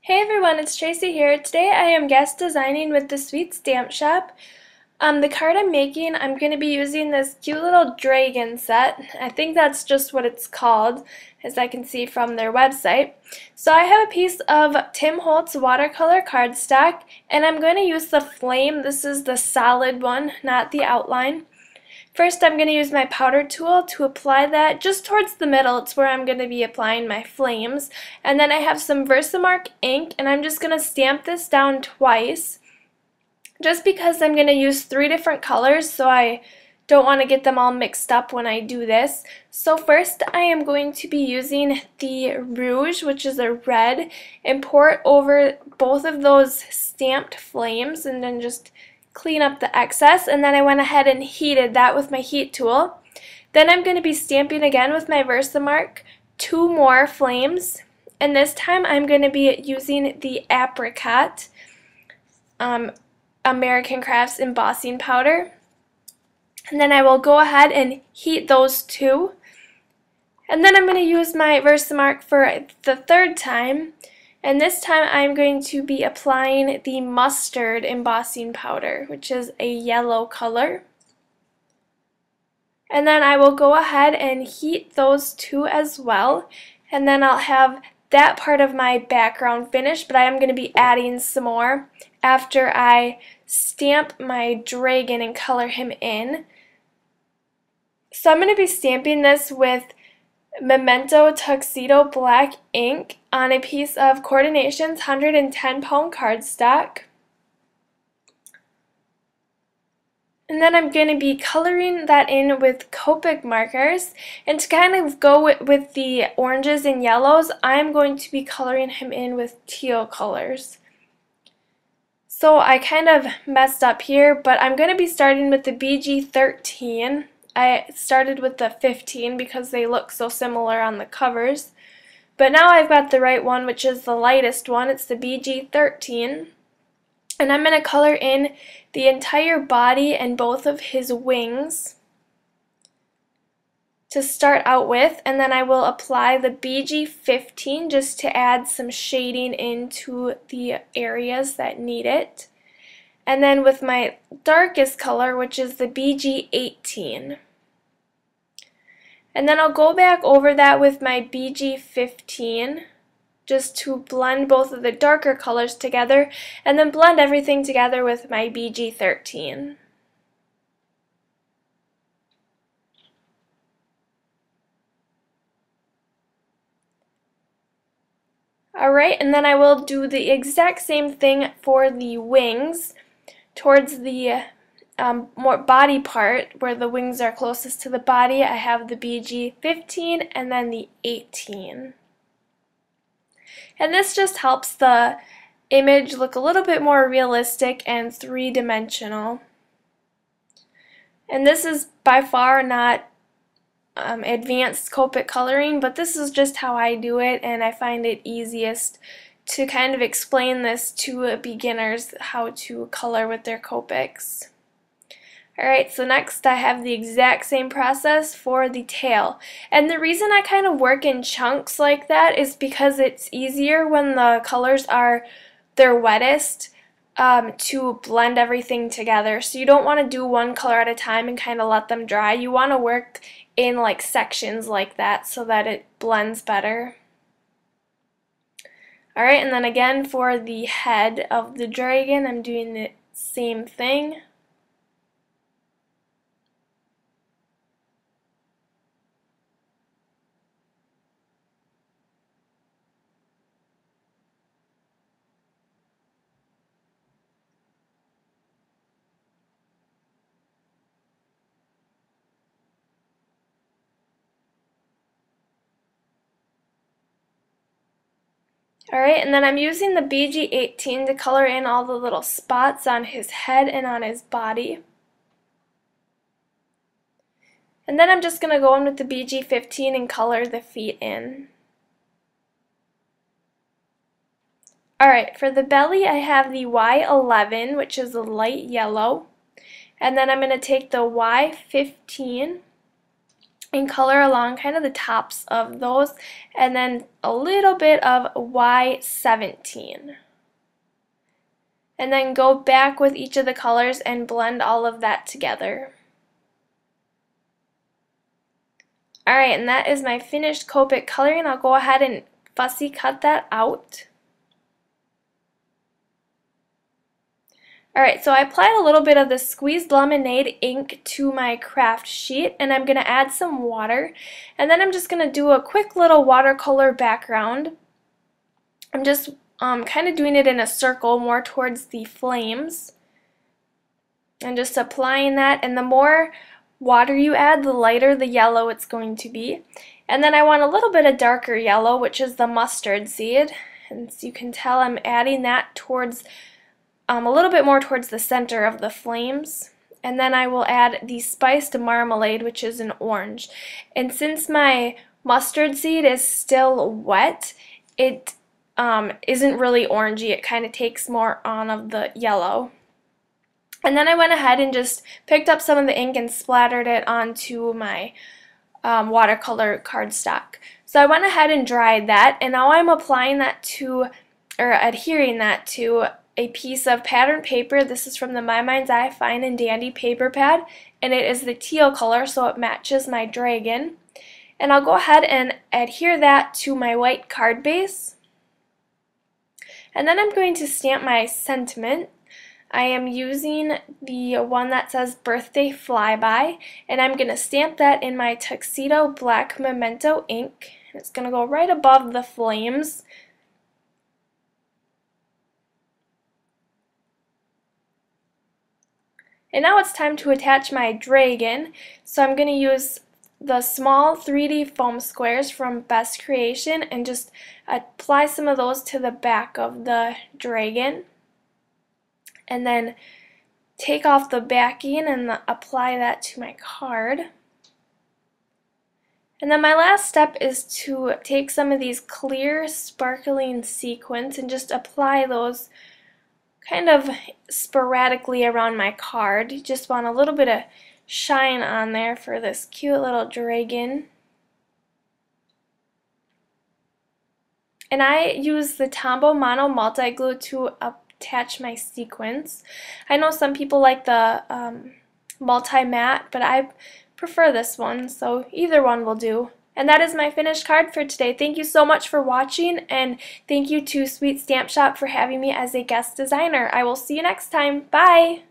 Hey everyone, it's Tracy here. Today I am guest designing with the Sweet Stamp Shop. The card I'm making, I'm going to be using this cute little dragon set. I think that's just what it's called, as I can see from their website. So I have a piece of Tim Holtz watercolor cardstock, and I'm going to use the flame. This is the solid one, not the outline. First, I'm going to use my powder tool to apply that just towards the middle. It's where I'm going to be applying my flames. And then I have some Versamark ink, and I'm just going to stamp this down twice. Just because I'm going to use 3 different colors, so I don't want to get them all mixed up when I do this. So first, I am going to be using the Rouge, which is a red, and pour it over both of those stamped flames, and then just clean up the excess. And then I went ahead and heated that with my heat tool. Then I'm going to be stamping again with my Versamark 2 more flames, and this time I'm going to be using the Apricot American Crafts embossing powder. And then I will go ahead and heat those 2. And then I'm going to use my Versamark for the 3rd time. And this time I'm going to be applying the mustard embossing powder, which is a yellow color. And then I will go ahead and heat those 2 as well. And then I'll have that part of my background finished, but I am going to be adding some more after I stamp my dragon and color him in. So I'm going to be stamping this with Memento Tuxedo Black ink on a piece of Coordinations 110-pound cardstock. And then I'm going to be coloring that in with Copic markers. And to kind of go with the oranges and yellows, I'm going to be coloring him in with teal colors. So I kind of messed up here, but I'm going to be starting with the BG13. I started with the 15 because they look so similar on the covers. But now I've got the right one, which is the lightest one. It's the BG13. And I'm going to color in the entire body and both of his wings to start out with. And then I will apply the BG15 just to add some shading into the areas that need it. And then with my darkest color, which is the BG18. And then I'll go back over that with my BG15 just to blend both of the darker colors together, and then blend everything together with my BG13. Alright, and then I will do the exact same thing for the wings towards the more body part where the wings are closest to the body. I have the BG15 and then the 18. And this just helps the image look a little bit more realistic and 3-dimensional. And this is by far not advanced Copic coloring, but this is just how I do it, and I find it easiest to kind of explain this to beginners how to color with their Copics. Alright, so next I have the exact same process for the tail. And the reason I kind of work in chunks like that is because it's easier when the colors are their wettest to blend everything together. So you don't want to do one color at a time and kind of let them dry. You want to work in like sections like that so that it blends better. Alright, and then again for the head of the dragon, I'm doing the same thing. Alright, and then I'm using the BG18 to color in all the little spots on his head and on his body. And then I'm just going to go in with the BG15 and color the feet in. Alright, for the belly I have the Y11, which is a light yellow. And then I'm going to take the Y15 and color along kind of the tops of those, and then a little bit of Y17. And then go back with each of the colors and blend all of that together. Alright, and that is my finished Copic coloring. I'll go ahead and fussy cut that out. Alright, so I applied a little bit of the squeezed lemonade ink to my craft sheet, and I'm going to add some water, and then I'm just going to do a quick little watercolor background. I'm just kind of doing it in a circle more towards the flames, and just applying that, and the more water you add, the lighter the yellow it's going to be. And then I want a little bit of darker yellow, which is the mustard seed, and so you can tell I'm adding that towards a little bit more towards the center of the flames. And then I will add the spiced marmalade, which is an orange. And since my mustard seed is still wet, it isn't really orangey. It kind of takes more on of the yellow. And then I went ahead and just picked up some of the ink and splattered it onto my watercolor cardstock. So I went ahead and dried that, and now I'm applying that to, or adhering that to, a piece of pattern paper. This is from the My Mind's Eye Fine and Dandy paper pad, and it is the teal color, so it matches my dragon. And I'll go ahead and adhere that to my white card base. And then I'm going to stamp my sentiment. I am using the one that says Birthday Flyby, and I'm going to stamp that in my Tuxedo Black Memento ink. It's going to go right above the flames. And now it's time to attach my dragon. So I'm going to use the small 3D foam squares from Best Creation and just apply some of those to the back of the dragon. And then take off the backing and apply that to my card. And then my last step is to take some of these clear sparkling sequins and just apply those kind of sporadically around my card. You just want a little bit of shine on there for this cute little dragon. And I use the Tombow Mono Multi Glue to attach my sequins. I know some people like the multi-matte, but I prefer this one, so either one will do. And that is my finished card for today. Thank you so much for watching, and thank you to Sweet Stamp Shop for having me as a guest designer. I will see you next time. Bye!